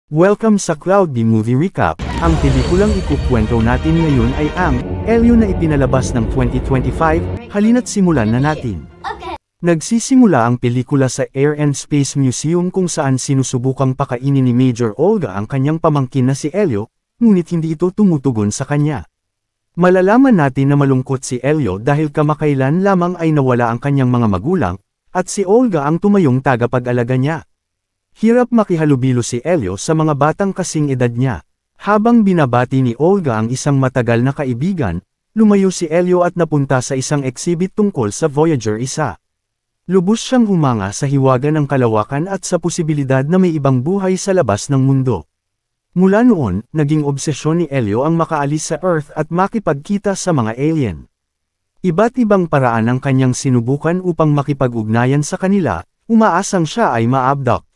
Welcome sa Cloud B Movie Recap. Ang pelikulang ikukwento natin ngayon ay ang Elio na ipinalabas ng 2025, halina't simulan na natin. Nagsisimula ang pelikula sa Air and Space Museum kung saan sinusubukang pakainin ni Major Olga ang kanyang pamangkin na si Elio, ngunit hindi ito tumutugon sa kanya. Malalaman natin na malungkot si Elio dahil kamakailan lamang ay nawala ang kanyang mga magulang, at si Olga ang tumayong tagapag-alaga niya. Hirap makihalubilo si Elio sa mga batang kasing edad niya. Habang binabati ni Olga ang isang matagal na kaibigan, lumayo si Elio at napunta sa isang exhibit tungkol sa Voyager 1. Lubos siyang humanga sa hiwaga ng kalawakan at sa posibilidad na may ibang buhay sa labas ng mundo. Mula noon, naging obsesyon ni Elio ang makaalis sa Earth at makipagkita sa mga alien. Iba't ibang paraan ang kanyang sinubukan upang makipag-ugnayan sa kanila, umaasang siya ay ma-abduct.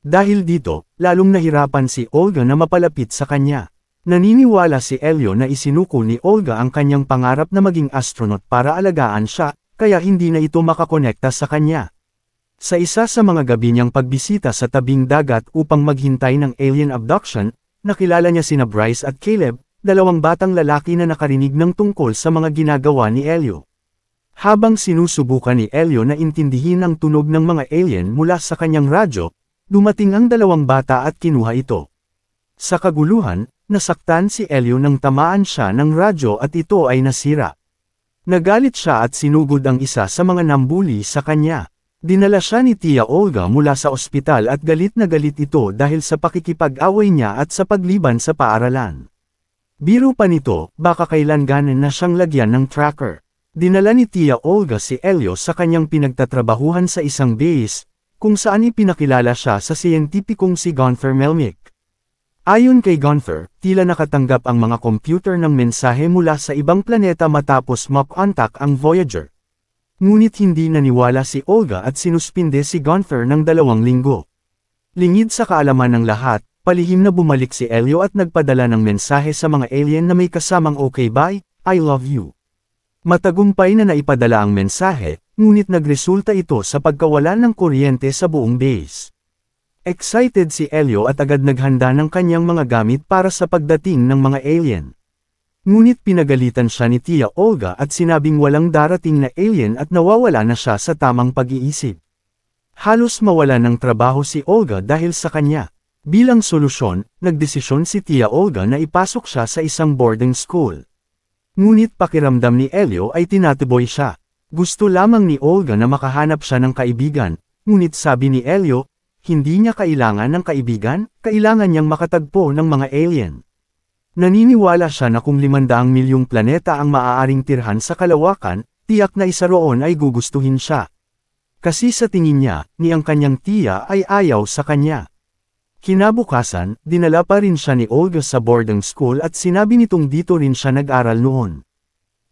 Dahil dito, lalong nahirapan si Olga na mapalapit sa kanya. Naniniwala si Elio na isinuko ni Olga ang kanyang pangarap na maging astronaut para alagaan siya, kaya hindi na ito makakonekta sa kanya. Sa isa sa mga gabi niyang pagbisita sa tabing dagat upang maghintay ng alien abduction, nakilala niya sina Bryce at Caleb, dalawang batang lalaki na nakarinig ng tungkol sa mga ginagawa ni Elio. Habang sinusubukan ni Elio na intindihin ang tunog ng mga alien mula sa kanyang radyo, dumating ang dalawang bata at kinuha ito. Sa kaguluhan, nasaktan si Elio nang tamaan siya ng radyo at ito ay nasira. Nagalit siya at sinugod ang isa sa mga nambuli sa kanya. Dinala siya ni Tia Olga mula sa ospital at galit na galit ito dahil sa pakikipag-away niya at sa pagliban sa paaralan. Biro pa nito, baka kailanganin na siyang lagyan ng tracker. Dinala ni Tia Olga si Elio sa kanyang pinagtatrabahuhan sa isang base, kung saan ipinakilala siya sa siyentipikong si Gunther Melnick. Ayon kay Gunther, tila nakatanggap ang mga computer ng mensahe mula sa ibang planeta matapos makontak ang Voyager. Ngunit hindi naniwala si Olga at sinuspinde si Gunther ng 2 linggo. Lingid sa kaalaman ng lahat, palihim na bumalik si Elio at nagpadala ng mensahe sa mga alien na may kasamang "Okay bye, I love you." Matagumpay na naipadala ang mensahe, ngunit nagresulta ito sa pagkawalan ng kuryente sa buong base. Excited si Elio at agad naghanda ng kanyang mga gamit para sa pagdating ng mga alien. Ngunit pinagalitan siya ni Tia Olga at sinabing walang darating na alien at nawawala na siya sa tamang pag-iisip. Halos mawala ng trabaho si Olga dahil sa kanya. Bilang solusyon, nagdesisyon si Tia Olga na ipasok siya sa isang boarding school. Ngunit pakiramdam ni Elio ay tinatuboy siya. Gusto lamang ni Olga na makahanap siya ng kaibigan, ngunit sabi ni Elio, hindi niya kailangan ng kaibigan, kailangan niyang makatagpo ng mga alien. Naniniwala siya na kung 500 milyong planeta ang maaaring tirhan sa kalawakan, tiyak na isa roon ay gugustuhin siya. Kasi sa tingin niya, ni ang kanyang tiya ay ayaw sa kanya. Kinabukasan, dinala pa rin siya ni Olga sa boarding school at sinabi nitong dito rin siya nag-aral noon.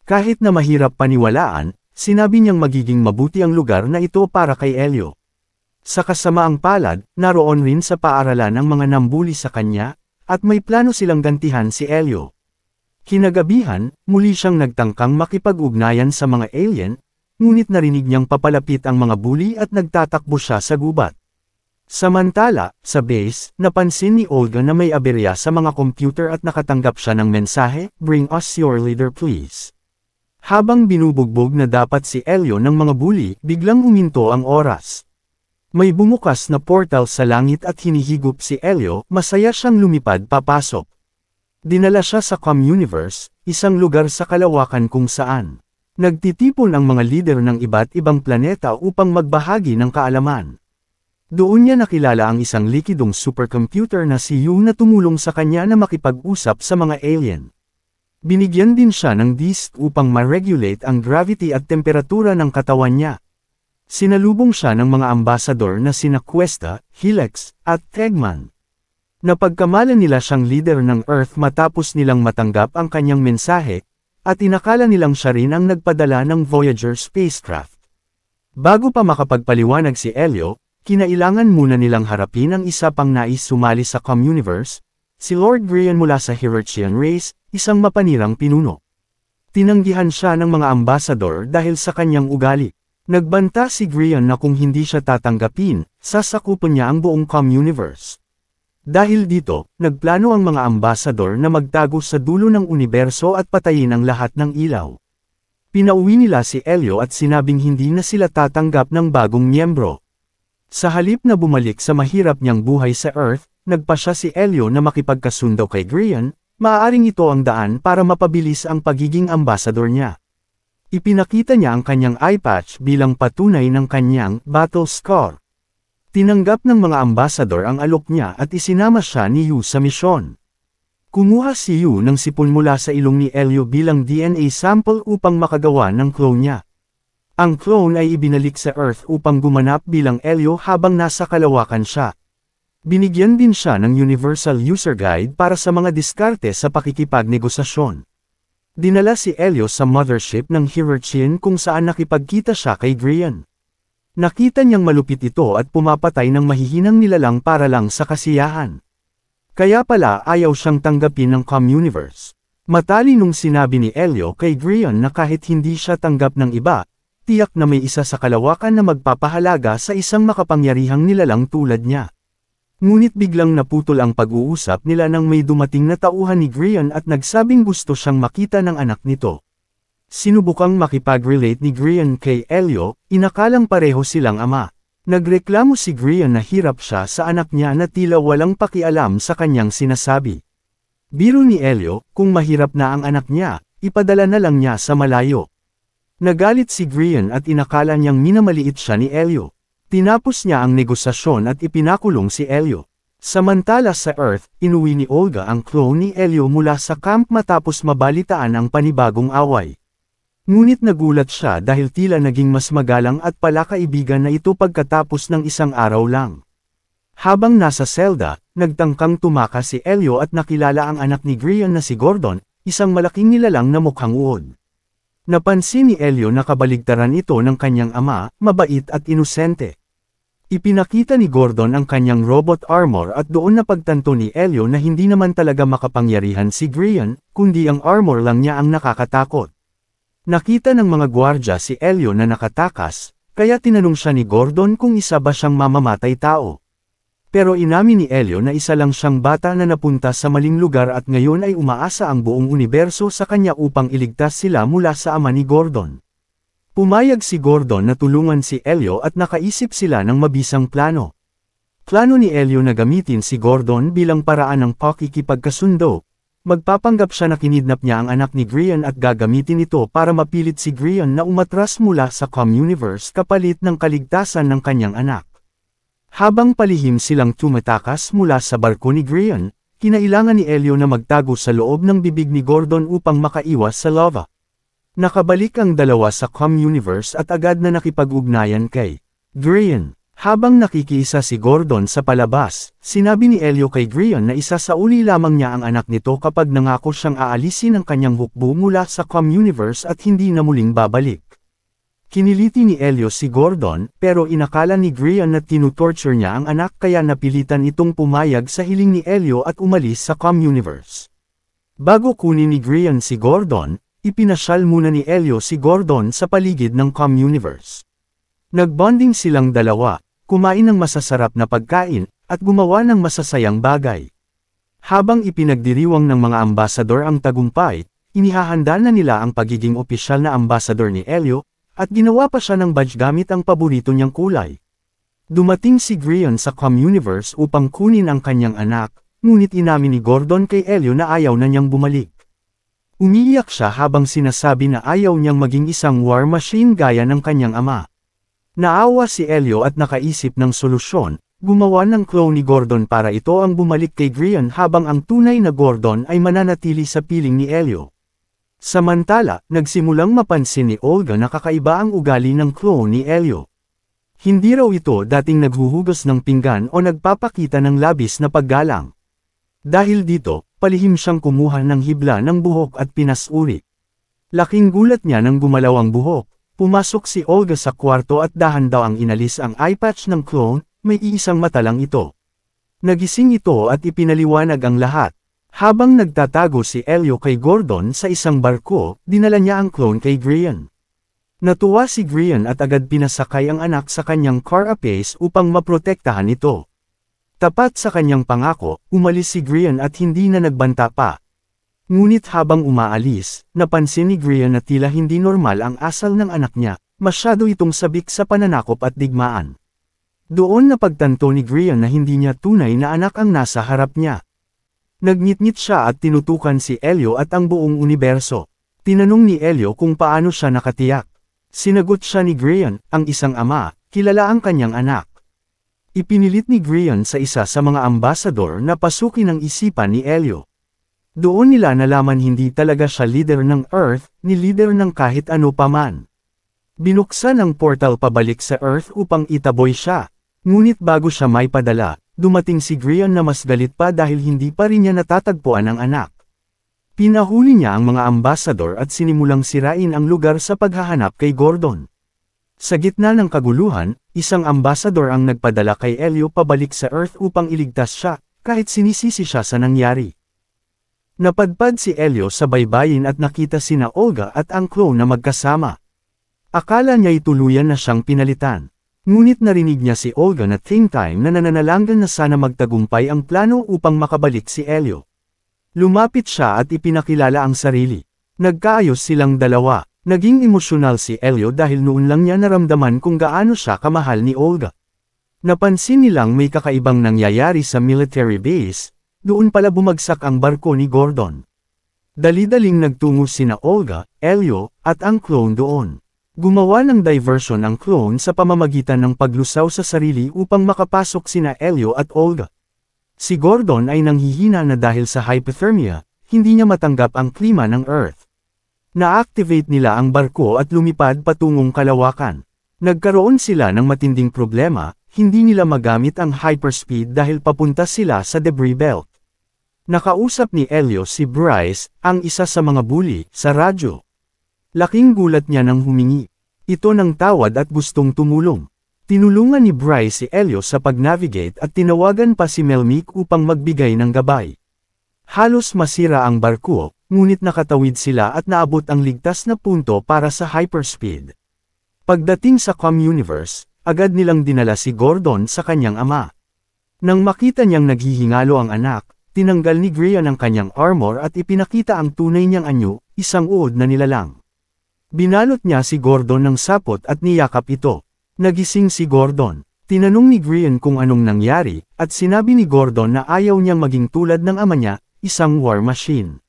Kahit na mahirap paniwalaan, sinabi niyang magiging mabuti ang lugar na ito para kay Elio. Sa kasamaang palad, naroon rin sa paaralan ang mga nambuli sa kanya, at may plano silang gantihan si Elio. Kinagabihan, muli siyang nagtangkang makipag-ugnayan sa mga alien, ngunit narinig niyang papalapit ang mga bully at nagtatakbo siya sa gubat. Samantala, sa base, napansin ni Olga na may aberya sa mga computer at nakatanggap siya ng mensahe, "Bring us your leader please." Habang binubugbog na dapat si Elio ng mga bully, biglang huminto ang oras. May bumukas na portal sa langit at hinihigop si Elio, masaya siyang lumipad papasok. Dinala siya sa Communiverse, isang lugar sa kalawakan kung saan nagtitipon ang mga lider ng iba't ibang planeta upang magbahagi ng kaalaman. Doon niya nakilala ang isang likidong supercomputer na si Yu na tumulong sa kanya na makipag-usap sa mga alien. Binigyan din siya ng disk upang ma-regulate ang gravity at temperatura ng katawan niya. Sinalubong siya ng mga ambasador na sina Cuesta, Helix, at Tegman. Napagkamalan nila siyang leader ng Earth matapos nilang matanggap ang kanyang mensahe, at inakala nilang siya rin ang nagpadala ng Voyager spacecraft. Bago pa makapagpaliwanag si Elio, kinailangan muna nilang harapin ang isa pang nais sumali sa Communiverse, si Lord Grian mula sa Hierarchian Race, isang mapanirang pinuno. Tinanggihan siya ng mga ambasador dahil sa kanyang ugali. Nagbanta si Grian na kung hindi siya tatanggapin, sasakupan niya ang buong Communiverse. Dahil dito, nagplano ang mga ambasador na magtago sa dulo ng universo at patayin ang lahat ng ilaw. Pinauwi nila si Elio at sinabing hindi na sila tatanggap ng bagong miyembro. Sa halip na bumalik sa mahirap niyang buhay sa Earth, nagpa siya si Elio na makipagkasundo kay Grian, maaaring ito ang daan para mapabilis ang pagiging ambasador niya. Ipinakita niya ang kanyang eye patch bilang patunay ng kanyang battle scar. Tinanggap ng mga ambasador ang alok niya at isinama siya ni Yu sa misyon. Kumuha si Yu ng sipon mula sa ilong ni Elio bilang DNA sample upang makagawa ng clone niya. Ang clone ay ibinalik sa Earth upang gumanap bilang Elio habang nasa kalawakan siya. Binigyan din siya ng Universal User Guide para sa mga diskarte sa pakikipagnegosasyon. Dinala si Elio sa mothership ng Hierarchian kung saan nakipagkita siya kay Grian. Nakita niyang malupit ito at pumapatay ng mahihinang nilalang para lang sa kasiyahan. Kaya pala ayaw siyang tanggapin ng Communiverse. Matalinong sinabi ni Elio kay Grian na kahit hindi siya tanggap ng iba, tiyak na may isa sa kalawakan na magpapahalaga sa isang makapangyarihang nilalang tulad niya. Ngunit biglang naputol ang pag-uusap nila nang may dumating na tauhan ni Grian at nagsabing gusto siyang makita ng anak nito. Sinubukang makipag-relate ni Grian kay Elio, inakalang pareho silang ama. Nagreklamo si Grian na hirap siya sa anak niya na tila walang pakialam sa kanyang sinasabi. Biro ni Elio, kung mahirap na ang anak niya, ipadala na lang niya sa malayo. Nagalit si Grian at inakala niyang minamaliit siya ni Elio. Tinapos niya ang negosasyon at ipinakulong si Elio. Samantala sa Earth, inuwi ni Olga ang clone ni Elio mula sa camp matapos mabalitaan ang panibagong away. Ngunit nagulat siya dahil tila naging mas magalang at palakaibigan na ito pagkatapos ng isang araw lang. Habang nasa selda, nagtangkang tumaka si Elio at nakilala ang anak ni Grian na si Gordon, isang malaking nilalang na mukhang uod. Napansin ni Elio na kabaligtaran ito ng kanyang ama, mabait at inosente. Ipinakita ni Gordon ang kanyang robot armor at doon napagtanto ni Elio na hindi naman talaga makapangyarihan si Grian, kundi ang armor lang niya ang nakakatakot. Nakita ng mga gwardya si Elio na nakatakas, kaya tinanong siya ni Gordon kung isa ba siyang mamamatay tao. Pero inamin ni Elio na isa lang siyang bata na napunta sa maling lugar at ngayon ay umaasa ang buong universo sa kanya upang iligtas sila mula sa ama ni Gordon. Pumayag si Gordon na tulungan si Elio at nakaisip sila ng mabisang plano. Plano ni Elio na gamitin si Gordon bilang paraan ng pakikipagkasundo. Magpapanggap siya na kinidnap niya ang anak ni Grian at gagamitin ito para mapilit si Grian na umatras mula sa Communiverse kapalit ng kaligtasan ng kanyang anak. Habang palihim silang tumatakas mula sa barko ni Grian, kinailangan ni Elio na magtago sa loob ng bibig ni Gordon upang makaiwas sa lava. Nakabalik ang dalawa sa Communiverse at agad na nakipag-ugnayan kay Grian. Habang nakikiisa si Gordon sa palabas, sinabi ni Elio kay Grian na isa sa uli lamang niya ang anak nito kapag nangako siyang aalisin ang kanyang hukbo mula sa Communiverse at hindi na muling babalik. Kiniliti ni Elio si Gordon, pero inakala ni Grian na tinutorture niya ang anak kaya napilitan itong pumayag sa hiling ni Elio at umalis sa Communiverse. Bago kunin ni Grian si Gordon, ipinasyal muna ni Elio si Gordon sa paligid ng Communiverse. Nagbonding silang dalawa, kumain ng masasarap na pagkain, at gumawa ng masasayang bagay. Habang ipinagdiriwang ng mga ambasador ang tagumpay, inihahanda na nila ang pagiging opisyal na ambasador ni Elio, at ginawa pa siya ng badge gamit ang paborito niyang kulay. Dumating si Grian sa Communiverse upang kunin ang kanyang anak, ngunit inamin ni Gordon kay Elio na ayaw na niyang bumalik. Umiiyak siya habang sinasabi na ayaw niyang maging isang war machine gaya ng kanyang ama. Naawa si Elio at nakaisip ng solusyon, gumawa ng clone ni Gordon para ito ang bumalik kay Grian habang ang tunay na Gordon ay mananatili sa piling ni Elio. Samantala, nagsimulang mapansin ni Olga na kakaiba ang ugali ng clone ni Elio. Hindi raw ito dating naghuhugas ng pinggan o nagpapakita ng labis na paggalang. Dahil dito, palihim siyang kumuha ng hibla ng buhok at pinasuri. Laking gulat niya nang gumalaw ang buhok. Pumasok si Olga sa kwarto at dahan daw ang inalis ang eye patch ng clone, may iisang mata lang ito. Nagising ito at ipinaliwanag ang lahat. Habang nagtatago si Elio kay Gordon sa isang barko, dinala niya ang clone kay Grian. Natuwa si Grian at agad pinasakay ang anak sa kanyang carapace upang maprotektahan ito. Tapat sa kanyang pangako, umalis si Grian at hindi na nagbanta pa. Ngunit habang umaalis, napansin ni Grian na tila hindi normal ang asal ng anak niya, masyado itong sabik sa pananakop at digmaan. Doon napagtanto ni Grian na hindi niya tunay na anak ang nasa harap niya. Nagngit-ngit siya at tinutukan si Elio at ang buong universo. Tinanong ni Elio kung paano siya nakatiyak. Sinagot siya ni Grian, ang isang ama, kilala ang kanyang anak. Ipinilit ni Grian sa isa sa mga ambasador na pasukin ang isipan ni Elio. Doon nila nalaman hindi talaga siya leader ng Earth, ni leader ng kahit ano paman. Binuksan ang portal pabalik sa Earth upang itaboy siya. Ngunit bago siya may padala, dumating si Grian na mas galit pa dahil hindi pa rin niya natatagpuan ang anak. Pinahuli niya ang mga ambasador at sinimulang sirain ang lugar sa paghahanap kay Gordon. Sa gitna ng kaguluhan, isang ambasador ang nagpadala kay Elio pabalik sa Earth upang iligtas siya, kahit sinisisi siya sa nangyari. Napadpad si Elio sa baybayin at nakita sina Olga at ang clone na magkasama. Akala niya'y tuluyan na siyang pinalitan. Ngunit narinig niya si Olga na think time na nananalanggan na sana magtagumpay ang plano upang makabalik si Elio. Lumapit siya at ipinakilala ang sarili. Nagkaayos silang dalawa. Naging emosyonal si Elio dahil noon lang niya naramdaman kung gaano siya kamahal ni Olga. Napansin nilang may kakaibang nangyayari sa military base, doon pala bumagsak ang barko ni Gordon. Dali-daling nagtungo sina Olga, Elio, at ang clone doon. Gumawa ng diversion ang clone sa pamamagitan ng paglusaw sa sarili upang makapasok sina Elio at Olga. Si Gordon ay nanghihina na dahil sa hypothermia, hindi niya matanggap ang klima ng Earth. Na-activate nila ang barko at lumipad patungong kalawakan. Nagkaroon sila ng matinding problema, hindi nila magamit ang hyperspeed dahil papunta sila sa debris belt. Nakausap ni Elio si Bryce, ang isa sa mga bully, sa radyo. Laking gulat niya nang humingi ito ng tawad at gustong tumulong. Tinulungan ni Bryce si Elio sa pag-navigate at tinawagan pa si Melmick upang magbigay ng gabay. Halos masira ang barko, ngunit nakatawid sila at naabot ang ligtas na punto para sa hyperspeed. Pagdating sa Com-Universe, agad nilang dinala si Gordon sa kanyang ama. Nang makita niyang naghihingalo ang anak, tinanggal ni Grian ang kanyang armor at ipinakita ang tunay niyang anyo, isang uod na nilalang. Binalot niya si Gordon ng sapot at niyakap ito. Nagising si Gordon. Tinanong ni Grian kung anong nangyari, at sinabi ni Gordon na ayaw niyang maging tulad ng ama niya, isang war machine.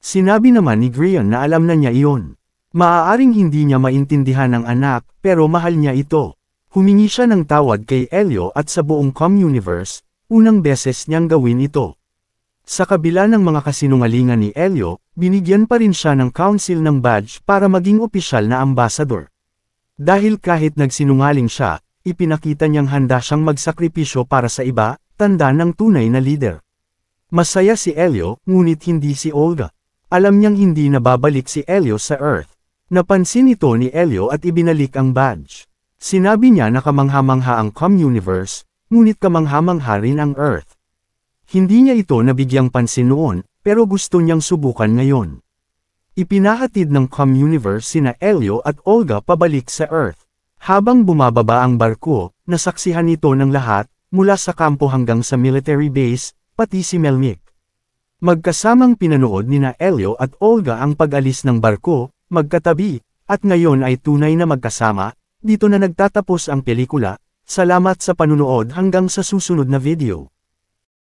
Sinabi naman ni Grian na alam na niya iyon. Maaaring hindi niya maintindihan ang anak, pero mahal niya ito. Humingi siya ng tawad kay Elio at sa buong Com-Universe, unang beses niyang gawin ito. Sa kabila ng mga kasinungalingan ni Elio, binigyan pa rin siya ng council ng badge para maging opisyal na ambassador. Dahil kahit nagsinungaling siya, ipinakita niyang handa siyang magsakripisyo para sa iba, tanda ng tunay na leader. Masaya si Elio, ngunit hindi si Olga. Alam niyang hindi na babalik si Elio sa Earth. Napansin ito ni Elio at ibinalik ang badge. Sinabi niya na kamangha-mangha ang Com-Universe, ngunit kamangha-mangha rin ang Earth. Hindi niya ito nabigyang pansin noon, pero gusto niyang subukan ngayon. Ipinahatid ng Com-Universe sina Elio at Olga pabalik sa Earth. Habang bumababa ang barko, nasaksihan ito ng lahat, mula sa kampo hanggang sa military base, pati si Melmick. Magkasamang pinanood nina Elio at Olga ang pag-alis ng barko, magkatabi, at ngayon ay tunay na magkasama. Dito na nagtatapos ang pelikula. Salamat sa panunood hanggang sa susunod na video.